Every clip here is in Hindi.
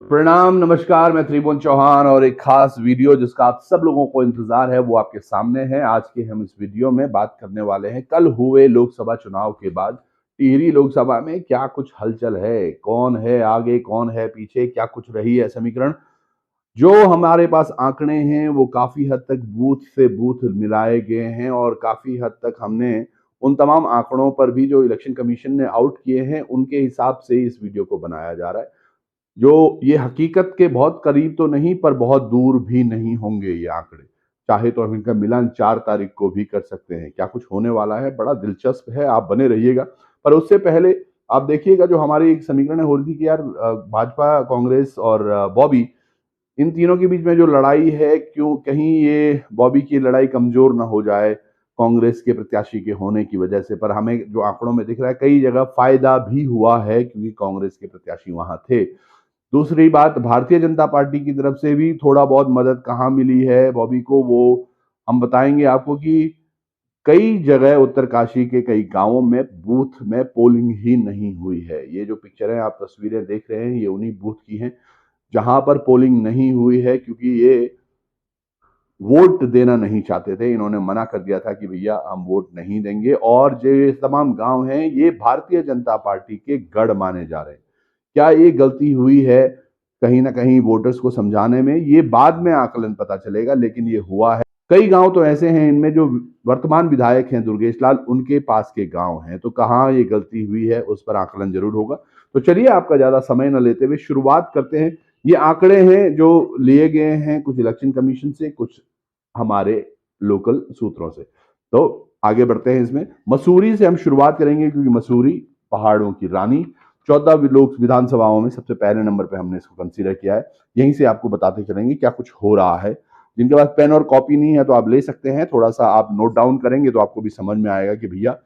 प्रणाम, नमस्कार। मैं त्रिभुवन चौहान और एक खास वीडियो जिसका आप सब लोगों को इंतजार है वो आपके सामने है। आज के हम इस वीडियो में बात करने वाले हैं कल हुए लोकसभा चुनाव के बाद टिहरी लोकसभा में क्या कुछ हलचल है, कौन है आगे, कौन है पीछे, क्या कुछ रही है समीकरण। जो हमारे पास आंकड़े हैं वो काफी हद तक बूथ से बूथ मिलाए गए हैं और काफी हद तक हमने उन तमाम आंकड़ों पर भी जो इलेक्शन कमीशन ने आउट किए हैं उनके हिसाब से इस वीडियो को बनाया जा रहा है। जो ये हकीकत के बहुत करीब तो नहीं पर बहुत दूर भी नहीं होंगे ये आंकड़े। चाहे तो हम इनका मिलान 4 तारीख को भी कर सकते हैं। क्या कुछ होने वाला है बड़ा दिलचस्प है, आप बने रहिएगा। पर उससे पहले आप देखिएगा जो हमारी एक समीकरण हो रही थी कि यार भाजपा, कांग्रेस और बॉबी, इन तीनों के बीच में जो लड़ाई है, क्यों कहीं ये बॉबी की लड़ाई कमजोर ना हो जाए कांग्रेस के प्रत्याशी के होने की वजह से। पर हमें जो आंकड़ों में दिख रहा है कई जगह फायदा भी हुआ है क्योंकि कांग्रेस के प्रत्याशी वहां थे। दूसरी बात, भारतीय जनता पार्टी की तरफ से भी थोड़ा बहुत मदद कहाँ मिली है बॉबी को, वो हम बताएंगे आपको कि कई जगह उत्तरकाशी के कई गांवों में बूथ में पोलिंग ही नहीं हुई है। ये जो पिक्चरें आप तस्वीरें देख रहे हैं ये उन्हीं बूथ की हैं जहां पर पोलिंग नहीं हुई है क्योंकि ये वोट देना नहीं चाहते थे। इन्होंने मना कर दिया था कि भैया हम वोट नहीं देंगे। और जो ये तमाम गांव हैं ये भारतीय जनता पार्टी के गढ़ माने जा रहे हैं। क्या ये गलती हुई है कहीं ना कहीं वोटर्स को समझाने में, ये बाद में आकलन पता चलेगा, लेकिन ये हुआ है। कई गांव तो ऐसे हैं इनमें जो वर्तमान विधायक हैं दुर्गेश लाल, उनके पास के गांव हैं, तो कहाँ ये गलती हुई है उस पर आकलन जरूर होगा। तो चलिए आपका ज्यादा समय न लेते हुए शुरुआत करते हैं। ये आंकड़े हैं जो लिए गए हैं कुछ इलेक्शन कमीशन से, कुछ हमारे लोकल सूत्रों से। तो आगे बढ़ते हैं। इसमें मसूरी से हम शुरुआत करेंगे क्योंकि मसूरी पहाड़ों की रानी, 14 लोक विधानसभाओं में सबसे पहले नंबर पे हमने इसको कंसीडर किया है। यहीं से आपको बताते चलेंगे क्या कुछ हो रहा है। जिनके पास पेन और कॉपी नहीं है तो आप ले सकते हैं, थोड़ा सा आप नोट डाउन करेंगे तो आपको भी समझ में आएगा कि भैया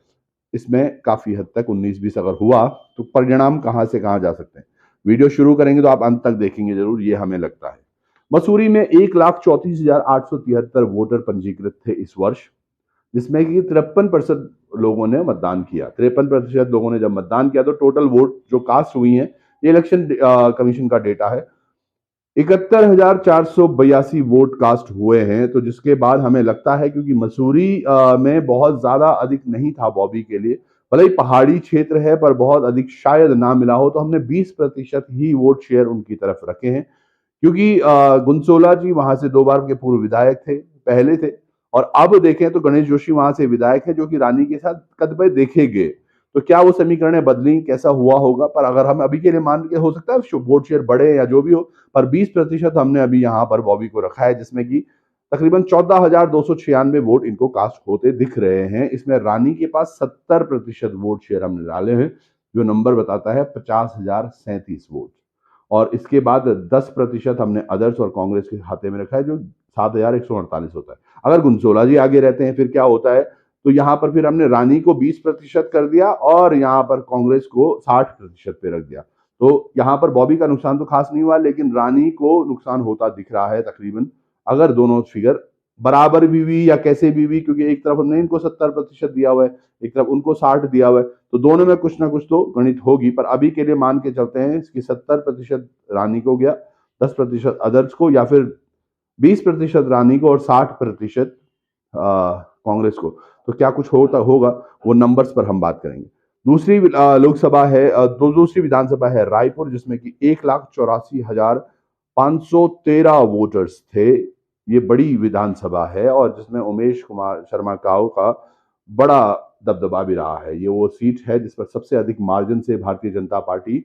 इसमें काफी हद तक 19-20 अगर हुआ तो परिणाम कहां से कहां जा सकते हैं। वीडियो शुरू करेंगे तो आप अंत तक देखेंगे जरूर, ये हमें लगता है। मसूरी में 1,34,873 वोटर पंजीकृत थे इस वर्ष, जिसमें कि 53% लोगों ने मतदान किया। 53% लोगों ने जब मतदान किया तो टोटल वोट जो कास्ट हुई है, ये इलेक्शन कमीशन का डेटा है, 71,482 वोट कास्ट हुए हैं। तो जिसके बाद हमें लगता है क्योंकि मसूरी में बहुत ज्यादा अधिक नहीं था बॉबी के लिए, भले ही पहाड़ी क्षेत्र है पर बहुत अधिक शायद ना मिला हो, तो हमने 20% ही वोट शेयर उनकी तरफ रखे हैं। क्योंकि गुनसोला जी वहां से 2 बार के पूर्व विधायक थे, पहले थे। और अब देखें तो गणेश जोशी वहां से विधायक है जो कि रानी के साथ कदम देखे गए। तो क्या वो समीकरणें बदली, कैसा हुआ होगा, पर अगर हम अभी के लिए मान के, हो सकता है वोट शेयर बढ़े या जो भी हो, पर 20% हमने अभी यहाँ पर बॉबी को रखा है, जिसमें कि तकरीबन 14,296 वोट इनको कास्ट होते दिख रहे हैं। इसमें रानी के पास 70% वोट शेयर हमने डाले हैं, जो नंबर बताता है 50,037 वोट। और इसके बाद 10% हमने अदर्स और कांग्रेस के खाते में रखा है, जो 7,148 होता है। अगर गुनसोला जी आगे रहते हैं फिर क्या होता है, तो यहां पर फिर हमने रानी को 20% कर दिया और यहां पर कांग्रेस को 60% पे रख दिया। तो यहां पर बॉबी का नुकसान तो खास नहीं हुआ, लेकिन रानी को नुकसान होता दिख रहा है तकरीबन, अगर दोनों फिगर बराबर भी हुई या कैसे भी हुई, क्योंकि एक तरफ हमने इनको 70% दिया हुआ है, एक तरफ उनको 60 दिया हुआ है, तो दोनों में कुछ ना कुछ तो गणित होगी। पर अभी के लिए मान के चलते हैं इसकी 70% रानी को गया, 10% अदर्स को, या फिर 20% रानी को और 60% कांग्रेस को। तो क्या कुछ होता होगा वो नंबर्स पर हम बात करेंगे। दूसरी लोकसभा है, दूसरी विधानसभा है रायपुर, जिसमें कि 1,84,513 वोटर्स थे। ये बड़ी विधानसभा है और जिसमें उमेश कुमार शर्मा काऊ का बड़ा दबदबा भी रहा है। ये वो सीट है जिस पर सबसे अधिक मार्जिन से भारतीय जनता पार्टी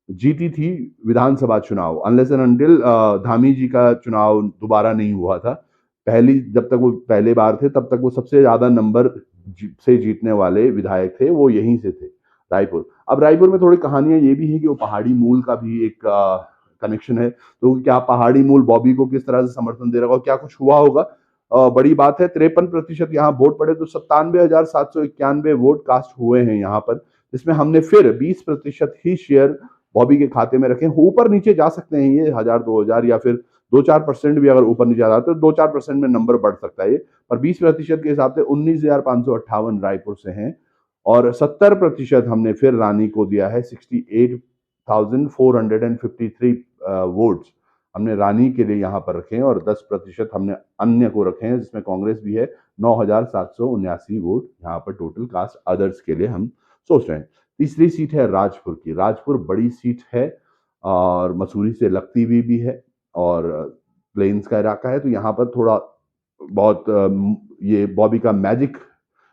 जीती थी विधानसभा चुनाव, अनलेस एंड अनटिल धामी जी का चुनाव दोबारा नहीं हुआ था। पहली जब तक वो पहले बार थे तब तक वो सबसे ज्यादा नंबर से जीतने वाले विधायक थे, वो यहीं से थे, रायपुर। अब रायपुर में थोड़ी कहानियां ये भी है कि वो पहाड़ी मूल का भी एक कनेक्शन है। तो क्या पहाड़ी मूल बॉबी को किस तरह से समर्थन दे रहा होगा, क्या कुछ हुआ होगा, बड़ी बात है। 53% यहाँ वोट पड़े तो 97,791 वोट कास्ट हुए हैं यहाँ पर, जिसमें हमने फिर 20% ही शेयर बॉबी के खाते में रखें। ऊपर नीचे जा सकते हैं ये 1,000 2,000 या फिर 2-4% भी अगर ऊपर नीचे आ जाता है तो 2-4% में नंबर बढ़ सकता है ये। पर 20% के हिसाब से 19,558 रायपुर से हैं और 70% हमने फिर रानी को दिया है, 68 1453 वोट्स हमने रानी के लिए यहाँ पर रखे हैं और 10% हमने अन्य को रखे हैं, जिसमें कांग्रेस भी है। 9779 वोट यहाँ पर टोटल कास्ट अदर्स के लिए हम सोच रहे हैं। तीसरी सीट है राजपुर की। राजपुर बड़ी सीट है और मसूरी से लगती हुई भी है और प्लेन्स का इलाका है, तो यहाँ पर थोड़ा बहुत ये बॉबी का मैजिक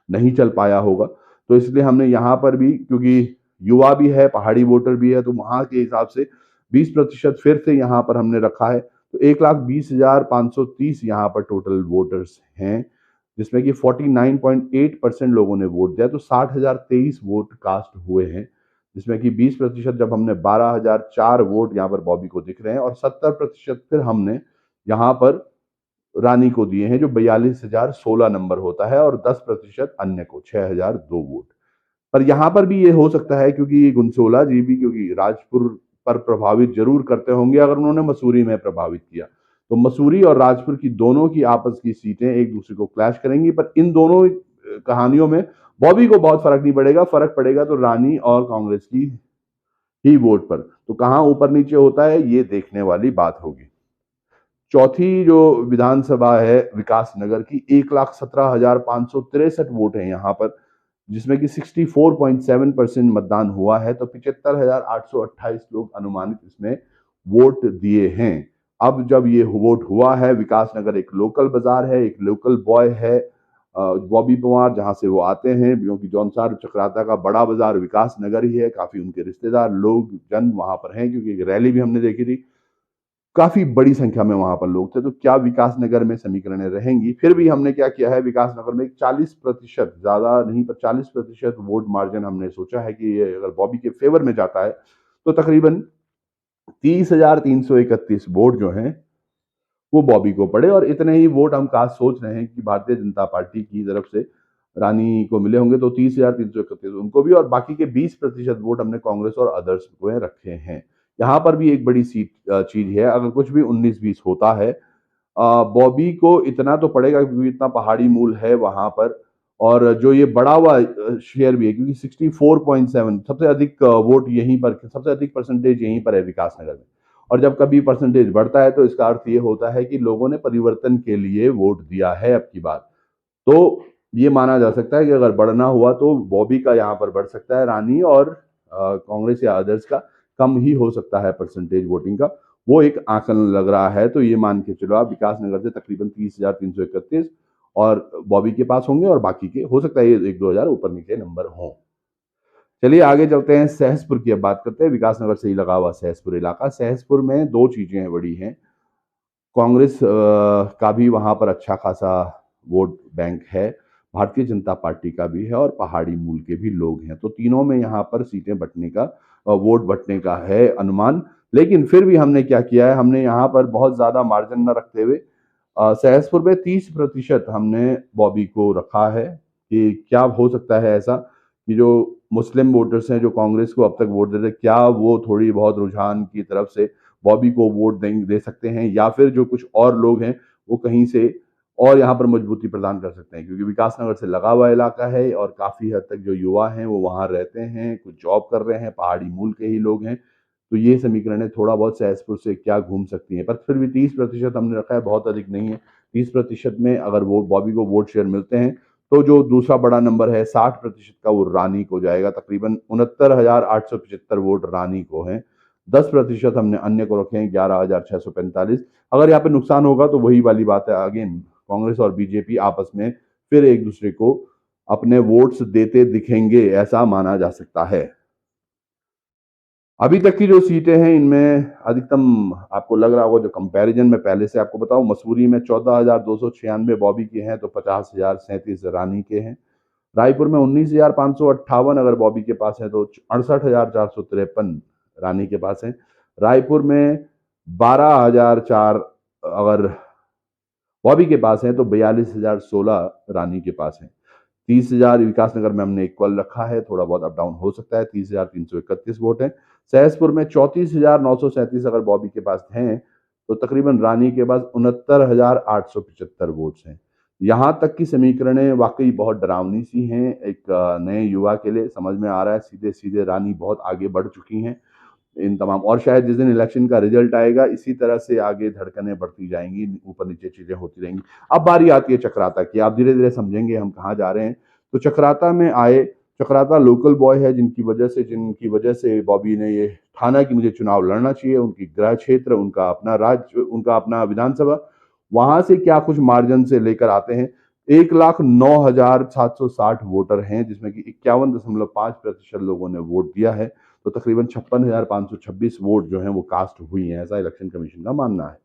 नहीं चल पाया होगा, तो इसलिए हमने यहाँ पर भी, क्योंकि युवा भी है, पहाड़ी वोटर भी है, तो वहां के हिसाब से 20% फिर से यहाँ पर हमने रखा है। तो 1,20,530 यहाँ पर टोटल वोटर्स हैं, जिसमें कि 49.8% लोगों ने वोट दिया, तो 60,023 वोट कास्ट हुए हैं, जिसमें कि 20% जब हमने 12,004 वोट यहाँ पर बॉबी को दिख रहे हैं और 70% फिर हमने यहाँ पर रानी को दिए हैं, जो 42,016 नंबर होता है, और 10% अन्य को 6,002 वोट। पर यहाँ पर भी ये हो सकता है, क्योंकि गुनसोला जी भी क्योंकि राजपुर पर प्रभावित जरूर करते होंगे अगर उन्होंने मसूरी में प्रभावित किया, तो मसूरी और राजपुर की दोनों की आपस की सीटें एक दूसरे को क्लैश करेंगी। पर इन दोनों कहानियों में बॉबी को बहुत फर्क नहीं पड़ेगा, फर्क पड़ेगा तो रानी और कांग्रेस की ही वोट पर। तो कहां ऊपर नीचे होता है ये देखने वाली बात होगी। चौथी जो विधानसभा है विकास नगर की, 1,17,563 वोट है यहाँ पर, जिसमें कि 64.7% मतदान हुआ है, तो 75,828 लोग अनुमानित इसमें वोट दिए हैं। अब जब ये वोट हुआ है, विकास नगर एक लोकल बाजार है, एक लोकल बॉय है बॉबी पवार, जहां से वो आते हैं, क्योंकि जौनसार चक्राता का बड़ा बाजार विकास नगर ही है। काफी उनके रिश्तेदार लोग जन वहां पर हैं, क्योंकि एक रैली भी हमने देखी थी, काफी बड़ी संख्या में वहां पर लोग थे। तो क्या विकास नगर में समीकरणें रहेंगी? फिर भी हमने क्या किया है, विकास नगर में 40%, ज्यादा नहीं पर 40% वोट मार्जिन हमने सोचा है कि ये अगर बॉबी के फेवर में जाता है तो तकरीबन 30,331 वोट जो हैं वो बॉबी को पड़े, और इतने ही वोट हम खास सोच रहे हैं कि भारतीय जनता पार्टी की तरफ से रानी को मिले होंगे, तो 30,331 उनको भी, और बाकी के 20% वोट हमने कांग्रेस और अदर्स को रखे हैं। यहाँ पर भी एक बड़ी चीज है, अगर कुछ भी 19-20 होता है, बॉबी को इतना तो पड़ेगा क्योंकि इतना पहाड़ी मूल है वहां पर, और जो ये बढ़ा हुआ शेयर भी है, क्योंकि 64.7 सबसे अधिक वोट यहीं पर, सबसे अधिक परसेंटेज यहीं पर है विकास नगर में। और जब कभी परसेंटेज बढ़ता है तो इसका अर्थ ये होता है कि लोगों ने परिवर्तन के लिए वोट दिया है अब की बार। तो ये माना जा सकता है कि अगर बढ़ना हुआ तो बॉबी का यहाँ पर बढ़ सकता है, रानी और कांग्रेस या अदर्स का कम ही हो सकता है परसेंटेज वोटिंग का, वो एक आंकलन लग रहा है। तो ये मान के चलो आप, विकास नगर से तकरीबन 30,331 और बॉबी के पास होंगे, और बाकी के हो सकता है ये 1-2 हजार ऊपर नीचे नंबर हों। चलिए आगे चलते हैं, सहसपुर की अब बात करते हैं। विकास नगर से ही लगा हुआ सहसपुर इलाका, सहसपुर में दो चीजें बड़ी हैं। कांग्रेस का भी वहां पर अच्छा खासा वोट बैंक है, भारतीय जनता पार्टी का भी है, और पहाड़ी मूल के भी लोग हैं, तो तीनों में यहाँ पर सीटें बंटने का, वोट बंटने का है अनुमान। लेकिन फिर भी हमने क्या किया है, हमने यहाँ पर बहुत ज्यादा मार्जिन न रखते हुए सहसपुर में 30% हमने बॉबी को रखा है, कि क्या हो सकता है ऐसा कि जो मुस्लिम वोटर्स हैं जो कांग्रेस को अब तक वोट देते, क्या वो थोड़ी बहुत रुझान की तरफ से बॉबी को वोट दे सकते हैं, या फिर जो कुछ और लोग हैं वो कहीं से और यहाँ पर मजबूती प्रदान कर सकते हैं, क्योंकि विकास नगर से लगा हुआ इलाका है और काफी हद तक जो युवा हैं वो वहां रहते हैं, कुछ जॉब कर रहे हैं, पहाड़ी मूल के ही लोग हैं। तो ये समीकरणें थोड़ा बहुत सहसपुर से क्या घूम सकती हैं, पर फिर भी 30% हमने रखा है, बहुत अधिक नहीं है। 30% में अगर वो बॉबी को वोट शेयर मिलते हैं तो जो दूसरा बड़ा नंबर है 60% का, वो रानी को जाएगा। तकरीबन 69,875 वोट रानी को हैं। 10% हमने अन्य को रखे हैं, 11,645। अगर यहाँ पे नुकसान होगा तो वही वाली बात है, अगेन कांग्रेस और बीजेपी आपस में फिर एक दूसरे को अपने वोट्स देते दिखेंगे, ऐसा माना जा सकता है। अभी तक की जो सीटें हैं इनमें अधिकतम आपको लग रहा होगा, जो कंपैरिजन में पहले से आपको बताऊं, मसूरी में 14,296 बॉबी के हैं, तो 50,037 रानी के हैं। रायपुर में 19,558 अगर बॉबी के पास है, तो 68,453 रानी के पास है। रायपुर में 12,004 अगर बॉबी के पास है, तो 42,016 रानी के पास है। 30,000 विकास नगर में हमने इक्वल रखा है, थोड़ा बहुत अप डाउन हो सकता है। 30,331 वोट है। सहसपुर में 34,937 अगर बॉबी के पास हैं, तो तकरीबन रानी के पास 69,875 वोट्स हैं। यहां तक की समीकरणें वाकई बहुत डरावनी सी हैं, एक नए युवा के लिए समझ में आ रहा है, सीधे सीधे रानी बहुत आगे बढ़ चुकी हैं। इन तमाम, और शायद जिस दिन इलेक्शन का रिजल्ट आएगा इसी तरह से आगे धड़कनें बढ़ती जाएंगी, ऊपर नीचे चीजें होती रहेंगी। अब बारी आती है चक्राता की। आप धीरे धीरे समझेंगे हम कहाँ जा रहे हैं। तो चक्राता में आए, चक्राता लोकल बॉय है जिनकी वजह से बॉबी ने ये ठाना कि मुझे चुनाव लड़ना चाहिए। उनकी गृह क्षेत्र, उनका अपना राज्य, उनका अपना विधानसभा, वहां से क्या कुछ मार्जिन से लेकर आते हैं। 1,09,760 वोटर हैं, जिसमें कि 51.5% लोगों ने वोट दिया है। तो तकरीबन 56,526 वोट जो हैं वो कास्ट हुई हैं, ऐसा इलेक्शन कमीशन का मानना है।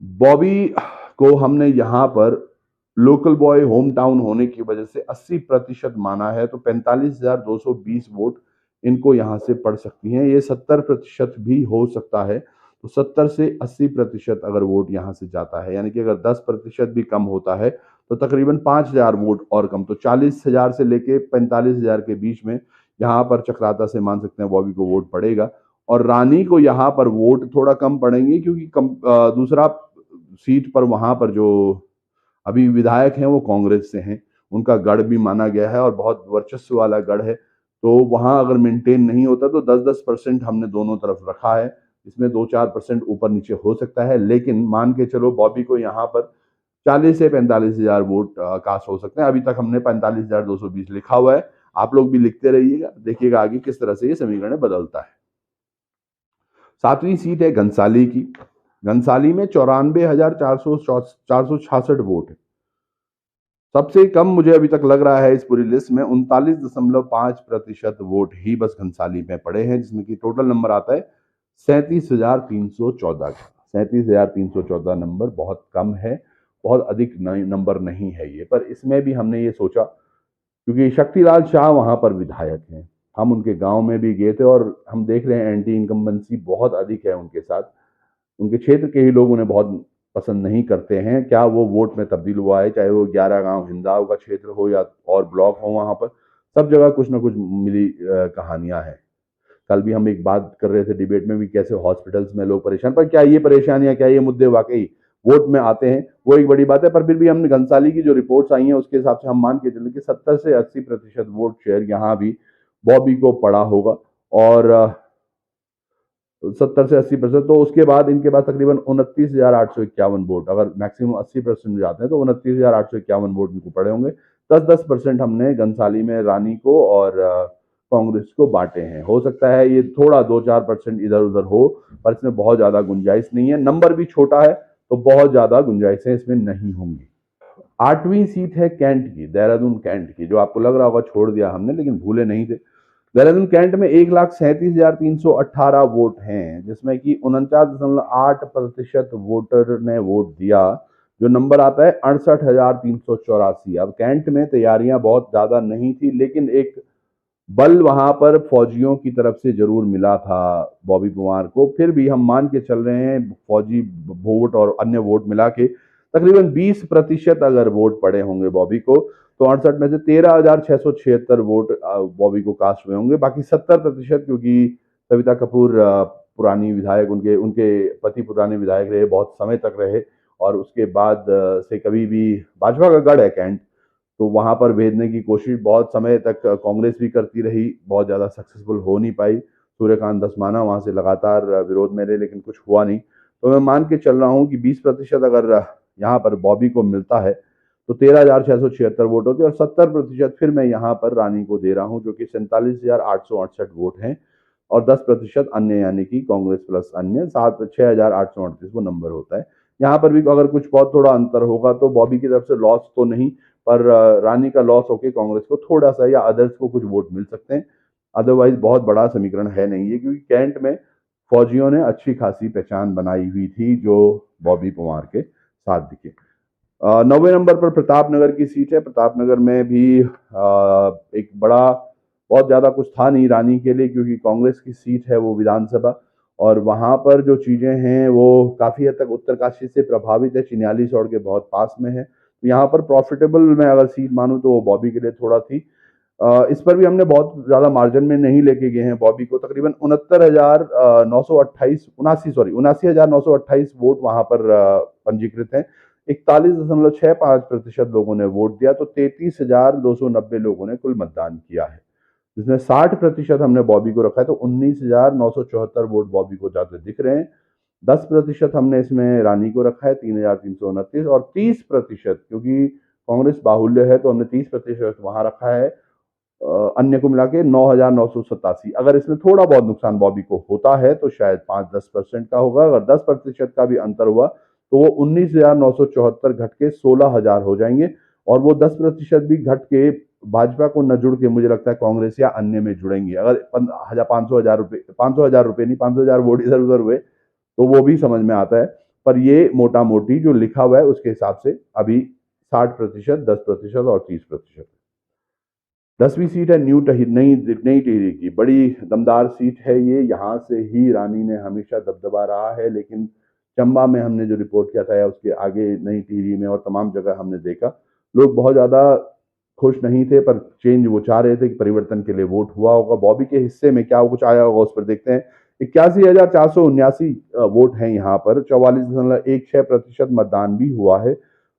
बॉबी को हमने यहाँ पर लोकल बॉय होम टाउन होने की वजह से 80% माना है, तो 45,220 वोट इनको यहाँ से पड़ सकती हैं। ये 70% भी हो सकता है। तो 70 से 80% अगर वोट यहाँ से जाता है, यानी कि अगर 10% भी कम होता है तो तकरीबन 5,000 वोट और कम, तो 40,000 से लेके 45,000 के बीच में यहाँ पर चक्राता से मान सकते हैं बॉबी को वोट पड़ेगा। और रानी को यहाँ पर वोट थोड़ा कम पड़ेंगे, क्योंकि दूसरा सीट पर वहां पर जो अभी विधायक हैं वो कांग्रेस से हैं, उनका गढ़ भी माना गया है और बहुत वर्चस्व वाला गढ़ है। तो वहां अगर मेंटेन नहीं होता तो 10-10% हमने दोनों तरफ रखा है। इसमें 2-4% ऊपर नीचे हो सकता है, लेकिन मान के चलो बॉबी को यहाँ पर 40 से 45,000 वोट कास्ट हो सकते हैं। अभी तक हमने 45,220 लिखा हुआ है। आप लोग भी लिखते रहिएगा, देखिएगा आगे किस तरह से ये समीकरण बदलता है। 7वीं सीट है घनसाली की। घनसाली में 94,466 वोट है। सबसे कम मुझे अभी तक लग रहा है इस पूरी लिस्ट में 39.5% वोट ही बस घनसाली में पड़े हैं, जिसमें कि टोटल नंबर आता है 37,314 का। 37,314 नंबर बहुत कम है, बहुत अधिक नंबर नहीं है ये। पर इसमें भी हमने ये सोचा, क्योंकि शक्तिलाल शाह वहां पर विधायक हैं, हम उनके गांव में भी गए थे और हम देख रहे हैं एंटी इनकम्बेंसी बहुत अधिक है उनके साथ। उनके क्षेत्र के ही लोग उन्हें बहुत पसंद नहीं करते हैं। क्या वो वोट में तब्दील हुआ है, चाहे वो 11 गांव हिंदाव का क्षेत्र हो या और ब्लॉक हो, वहां पर सब जगह कुछ ना कुछ मिली कहानियां हैं। कल भी हम एक बात कर रहे थे डिबेट में भी, कैसे हॉस्पिटल्स में लोग परेशान, पर क्या ये परेशानियां, क्या ये मुद्दे वाकई वोट में आते हैं, वो एक बड़ी बात है। पर फिर भी हमने घनसाली की जो रिपोर्ट्स आई हैं उसके हिसाब से हम मान के चलें कि 70 से 80% वोट शेयर यहाँ भी बॉबी को पड़ा होगा। और 70 से 80%, तो उसके बाद इनके पास तकरीबन 29,851 वोट, अगर मैक्सिमम 80% जाते हैं तो 29,851 वोट इनको पड़े होंगे। 10-10% हमने घनसाली में रानी को और कांग्रेस को बांटे हैं। हो सकता है ये थोड़ा 2-4% इधर उधर हो, पर इसमें बहुत ज्यादा गुंजाइश नहीं है। नंबर भी छोटा है तो बहुत ज्यादा गुंजाइशें इसमें नहीं होंगी। 8वीं सीट है कैंट की, देहरादून कैंट की, जो आपको लग रहा होगा छोड़ दिया हमने, लेकिन भूले नहीं थे। देहरादून कैंट में 1,37,318 वोट हैं, जिसमें कि 49.8% वोटर ने वोट दिया, जो नंबर आता है 68,384। अब कैंट में तैयारियां बहुत ज्यादा नहीं थी, लेकिन एक बल वहां पर फौजियों की तरफ से जरूर मिला था बॉबी पुवार को। फिर भी हम मान के चल रहे हैं फौजी वोट और अन्य वोट मिला के तकरीबन 20% अगर वोट पड़े होंगे बॉबी को, तो 68 में से 13,676 वोट बॉबी को कास्ट हुए होंगे। बाकी 70%, क्योंकि सविता कपूर पुरानी विधायक, उनके उनके पति पुराने विधायक रहे, बहुत समय तक रहे, और उसके बाद से कभी भी भाजपा का गढ़ है कैंट, तो वहां पर भेजने की कोशिश बहुत समय तक कांग्रेस भी करती रही, बहुत ज्यादा सक्सेसफुल हो नहीं पाई। सूर्यकांत धस्माना वहां से लगातार विरोध में रहे, लेकिन कुछ हुआ नहीं। तो मैं मान के चल रहा हूं कि 20% अगर यहाँ पर बॉबी को मिलता है तो 13,676 वोट होते हैं, और 70% फिर मैं यहाँ पर रानी को दे रहा हूँ, जो कि 47,868 वोट हैं, और 10% अन्य, यानी कि कांग्रेस प्लस अन्य 6,838 वो नंबर होता है। यहाँ पर भी अगर कुछ बहुत थोड़ा अंतर होगा तो बॉबी की तरफ से लॉस तो नहीं, पर रानी का लॉस होके कांग्रेस को थोड़ा सा या अदर्स को कुछ वोट मिल सकते हैं। अदरवाइज बहुत बड़ा समीकरण है नहीं है, क्योंकि कैंट में फौजियों ने अच्छी खासी पहचान बनाई हुई थी जो बॉबी पुवार के साथ दिखे। 9वें नंबर पर प्रतापनगर की सीट है। प्रतापनगर में भी एक बड़ा, बहुत ज्यादा कुछ था नहीं रानी के लिए, क्योंकि कांग्रेस की सीट है वो विधानसभा, और वहां पर जो चीजें हैं वो काफी हद तक उत्तरकाशी से प्रभावित है, चिन्याली सौड़ के बहुत पास में है। तो यहाँ पर प्रॉफिटेबल मैं अगर सीट मानूं तो वो बॉबी के लिए थोड़ा थी। इस पर भी हमने बहुत ज्यादा मार्जिन में नहीं लेके गए हैं बॉबी को। तकरीबन 79,928 वोट वहां पर पंजीकृत हैं। 41.65% लोगों ने वोट दिया, तो 33,290 लोगों ने कुल मतदान किया है। जिसमें 60% हमने बॉबी को रखा है, तो 19,974 वोट बॉबी को जाते दिख रहे हैं। 10% हमने इसमें रानी को रखा है, 3,329, और 30%, क्योंकि कांग्रेस बाहुल्य है तो हमने 30% वहां रखा है, अन्य को मिला के 9,987। अगर इसमें थोड़ा बहुत नुकसान बॉबी को होता है तो शायद 5-10% का होगा। अगर 10% का भी अंतर हुआ तो वो 19,974 घट के 16,000 हो जाएंगे, और वो 10% भी घट के भाजपा को न जुड़ के मुझे लगता है कांग्रेस या अन्य में जुड़ेंगे। अगर 500,000 रुपए नहीं, 500,000 वोट इधर उधर हुए तो वो भी समझ में आता है। पर ये मोटा मोटी जो लिखा हुआ है उसके हिसाब से अभी 60%, 10% और 30%। 10वीं सीट है नई नई टिहरी की, बड़ी दमदार सीट है ये। यहाँ से ही रानी ने हमेशा दबदबा रहा है, लेकिन चंबा में हमने जो रिपोर्ट किया था या उसके आगे नई टिहरी में और तमाम जगह हमने देखा, लोग बहुत ज्यादा खुश नहीं थे, पर चेंज वो चाह रहे थे कि परिवर्तन के लिए वोट हुआ होगा। बॉबी के हिस्से में क्या कुछ आया होगा उस पर देखते हैं। 81,479 वोट हैं यहाँ पर, 44.16% मतदान भी हुआ है।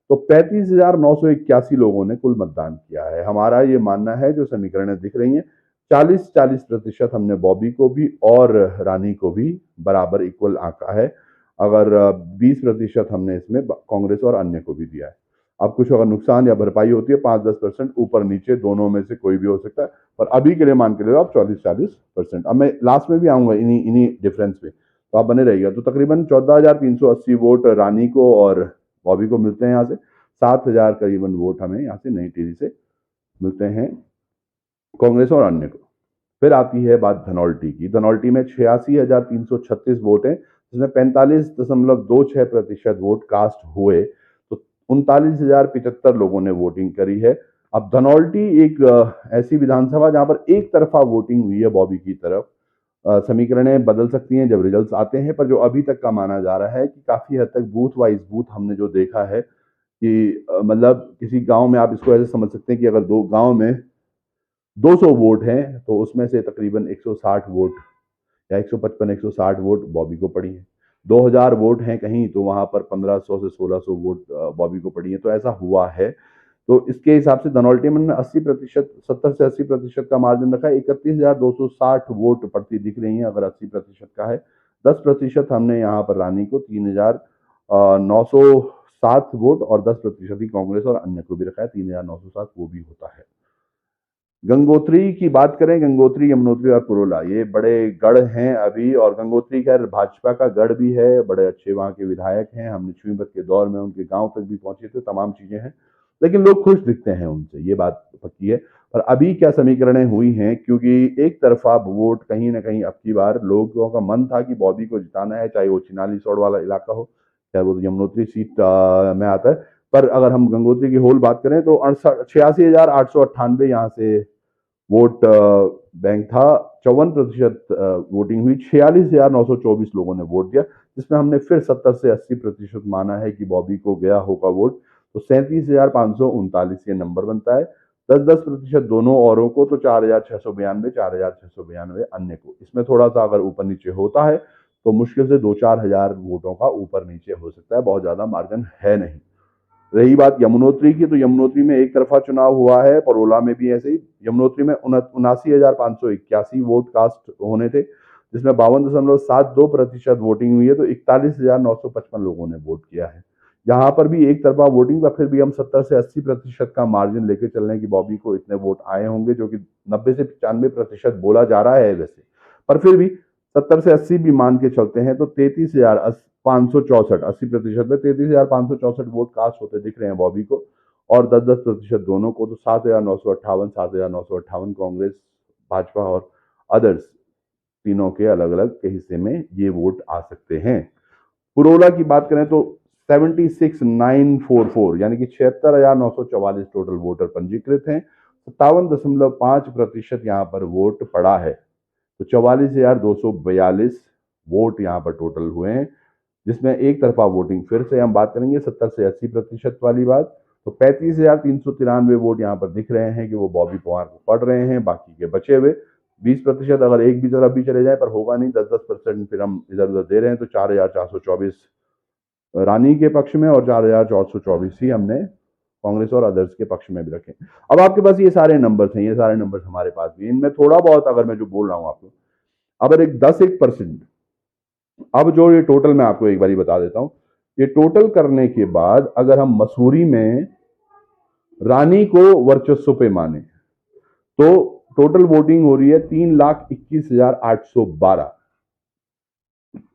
तो 35,981 लोगों ने कुल मतदान किया है। हमारा ये मानना है, जो समीकरणें दिख रही हैं, 40-40% हमने बॉबी को भी और रानी को भी बराबर इक्वल आंका है। अगर 20% हमने इसमें कांग्रेस और अन्य को भी दिया है। अब कुछ अगर नुकसान या भरपाई होती है 5-10% ऊपर नीचे दोनों में से कोई भी हो सकता है, पर अभी के लिए मान के लो आप 40-40%। अब मैं लास्ट में भी आऊंगा इन्हीं इन्हीं डिफरेंस पे, तो आप बने रहिएगा। तो तकरीबन 14,380 वोट रानी को और बॉबी को मिलते हैं यहाँ से। 7,000 करीबन वोट हमें यहाँ से नई टिहरी से मिलते हैं कांग्रेस और अन्य को। फिर आती है बात धनौल्टी की। धनौल्टी में 86,336 वोट हैं, जिसमें 45.26% वोट कास्ट हुए, तो 39,075 लोगों ने वोटिंग करी है। अब धनौल्टी एक ऐसी विधानसभा जहां पर एक तरफा वोटिंग हुई है बॉबी की तरफ। समीकरणें बदल सकती हैं जब रिजल्ट्स आते हैं, पर जो अभी तक का माना जा रहा है कि काफी हद तक बूथ वाइज बूथ हमने जो देखा है कि मतलब किसी गांव में आप इसको ऐसे समझ सकते हैं कि अगर दो गांव में 200 वोट हैं तो उसमें से तकरीबन 160 वोट या 155 160 वोट बॉबी को पड़ी है। 2,000 वोट हैं कहीं तो वहां पर 1,500 से 1,600 वोट बॉबी को पड़ी है। तो ऐसा हुआ है। तो इसके हिसाब से धनौल्टी में 80%, 70 से 80% का मार्जिन रखा है। 31,260 वोट पड़ती दिख रही है अगर 80% का है। 10% हमने यहाँ पर रानी को 3,907 वोट, और 10% ही कांग्रेस और अन्य को भी रखा है, 3,907 वो भी होता है। गंगोत्री की बात करें, गंगोत्री, यमुनोत्री और पुरोला ये बड़े गढ़ हैं अभी, और गंगोत्री खैर भाजपा का गढ़ भी है। बड़े अच्छे वहां के विधायक हैं, हमने छुईमत के दौर में उनके गांव तक भी पहुंचे थे, तमाम चीजें हैं, लेकिन लोग खुश दिखते हैं उनसे, ये बात पक्की है। पर अभी क्या समीकरणें हुई हैं, क्योंकि एक तरफा वोट कहीं ना कहीं अब की बार लोगों का मन था कि बॉबी को जिताना है, चाहे वो चिनाली सौड़ वाला इलाका हो, चाहे वो यमुनोत्री सीट में आता है। पर अगर हम गंगोत्री की होल बात करें तो 86,898 यहाँ से वोट बैंक था। 54% वोटिंग हुई, 46,924 लोगों ने वोट दिया, जिसमें हमने फिर 70 से 80% माना है कि बॉबी को गया होगा वोट। तो 37,539 ये नंबर बनता है। 10-10% दोनों औरों को, तो 4,692, 4,692 अन्य को। इसमें थोड़ा सा अगर ऊपर नीचे होता है तो मुश्किल से 2-4 हजार वोटों का ऊपर नीचे हो सकता है, बहुत ज्यादा मार्जिन है नहीं। रही बात यमुनोत्री की, तो यमुनोत्री में एक तरफा चुनाव हुआ है, परोला में भी ऐसे ही। यमुनोत्री में 79,581 वोट कास्ट होने थे, जिसमें 52.72% वोटिंग हुई है, तो 41,955 लोगों ने वोट किया है। यहाँ पर भी एक तरफा वोटिंग का, फिर भी हम 70 से 80% का मार्जिन लेके चल रहे हैं कि बॉबी को इतने वोट आए होंगे, जो कि 90 से 95% बोला जा रहा है वैसे, पर फिर भी 70 से 80 भी मान के चलते हैं तो 33,564, 80% में 33,564 वोट कास्ट होते दिख रहे हैं बॉबी को, और 10-10% दोनों को। तो 7,958, 7,958 कांग्रेस, भाजपा और अदर्स तीनों के अलग अलग के हिस्से में ये वोट आ सकते हैं। पुरोला की बात करें तो 76,944 यानी कि 76,944 टोटल वोटर पंजीकृत हैं। 57.5% यहाँ पर वोट पड़ा है, तो 44,242 वोट यहाँ पर टोटल हुए हैं, जिसमें एक तरफा वोटिंग फिर से हम बात करेंगे 70 से 80% वाली बात। तो 35,393 वोट यहाँ पर दिख रहे हैं कि वो बॉबी पवार को पड़ रहे हैं। बाकी के बचे हुए 20% अगर एक भी तरफ भी चले जाए, पर होगा नहीं, 10-10% फिर हम इधर उधर दे रहे हैं, तो 4,424 रानी के पक्ष में और 4,424 ही हमने कांग्रेस और अदर्स के पक्ष में भी रखें। अब आपके पास ये सारे नंबर्स हैं, ये सारे नंबर्स हमारे पास भी हैं। इनमें थोड़ा बहुत अगर मैं जो बोल रहा हूं आपको, अगर एक 10-1%, अब जो ये टोटल मैं आपको एक बारी बता देता हूं, ये टोटल करने के बाद अगर हम मसूरी में रानी को वर्चस्व पे माने तो टोटल वोटिंग हो रही है 3,21,812।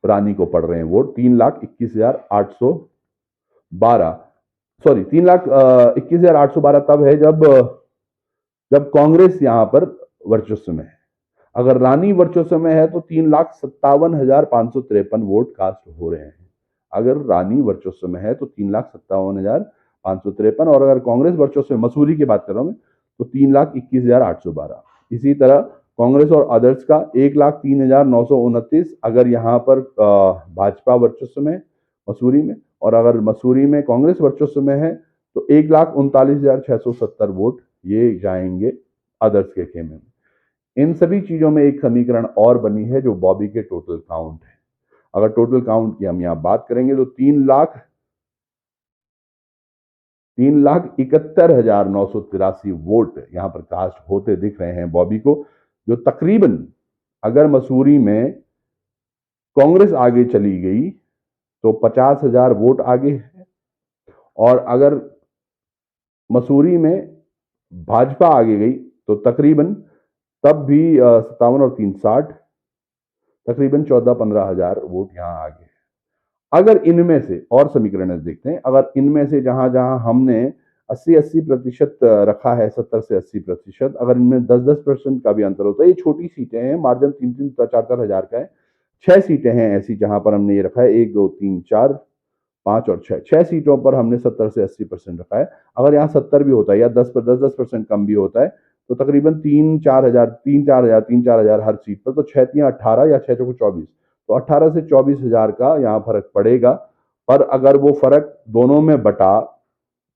रानी को पड़ रहे हैं वोट 3,21,812, सॉरी 3,21,812 तब है जब जब कांग्रेस यहां पर वर्चस्व में है। अगर रानी वर्चस्व में है तो 3,57,553 वोट कास्ट हो रहे हैं। अगर रानी वर्चस्व में है तो 3,57,553, और अगर कांग्रेस वर्चस्व में, मसूरी की बात कर रहा हूं मैं, तो 3,21,812। इसी तरह कांग्रेस और अदर्स का 1,03,929 अगर यहां पर भाजपा वर्चस्व में मसूरी में, और अगर मसूरी में कांग्रेस वर्चस्व में है तो 1,39,670 वोट ये जाएंगे अदर्स के खेमे में। इन सभी चीजों में एक समीकरण और बनी है जो बॉबी के टोटल काउंट है। अगर टोटल काउंट की हम यहां बात करेंगे तो 3,71,983 वोट यहां पर कास्ट होते दिख रहे हैं बॉबी को, जो तकरीबन, अगर मसूरी में कांग्रेस आगे चली गई तो 50,000 वोट आगे है, और अगर मसूरी में भाजपा आगे गई तो तकरीबन तब भी 57 और 3 60, तकरीबन 14-15 हजार वोट यहां आगे है। अगर इनमें से और समीकरण देखते हैं, अगर इनमें से जहां जहां हमने 80-80% रखा है, 70 से 80%, अगर इनमें 10-10% का भी अंतर होता है, ये छोटी सीटें हैं, मार्जिन 3-3, 4-4 हजार का है। 6 सीटें हैं ऐसी जहां पर हमने ये रखा है, 1, 2, 3, 4, 5 और 6, 6 सीटों पर हमने 70 से 80% रखा है। अगर यहाँ 70 भी होता है या 10-10% कम भी होता है तो तकरीबन 3-4 हजार, 3-4 हजार हर सीट पर, तो 6-3-18 या 6-4-24, तो 18 से 24 हजार का यहाँ फर्क पड़ेगा। पर अगर वो फर्क दोनों में बटा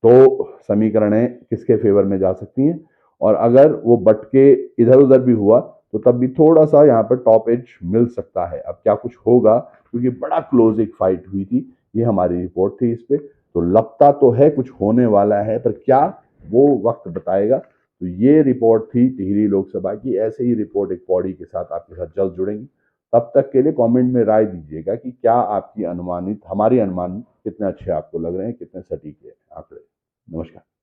तो समीकरणें किसके फेवर में जा सकती हैं, और अगर वो बट के इधर उधर भी हुआ तो तब भी थोड़ा सा यहाँ पर टॉप एज मिल सकता है। अब क्या कुछ होगा, क्योंकि बड़ा क्लोज एक फाइट हुई थी, ये हमारी रिपोर्ट थी इस पे, तो लगता तो है कुछ होने वाला है, पर क्या वो वक्त बताएगा। तो ये रिपोर्ट थी टिहरी लोकसभा की। ऐसे ही रिपोर्ट एक पौड़ी के साथ आपके साथ जल्द जुड़ेंगी। तब तक के लिए कमेंट में राय दीजिएगा कि क्या आपकी अनुमानित, हमारी अनुमान कितने अच्छे आपको लग रहे हैं, कितने सटीक है आंकड़े। नमस्कार।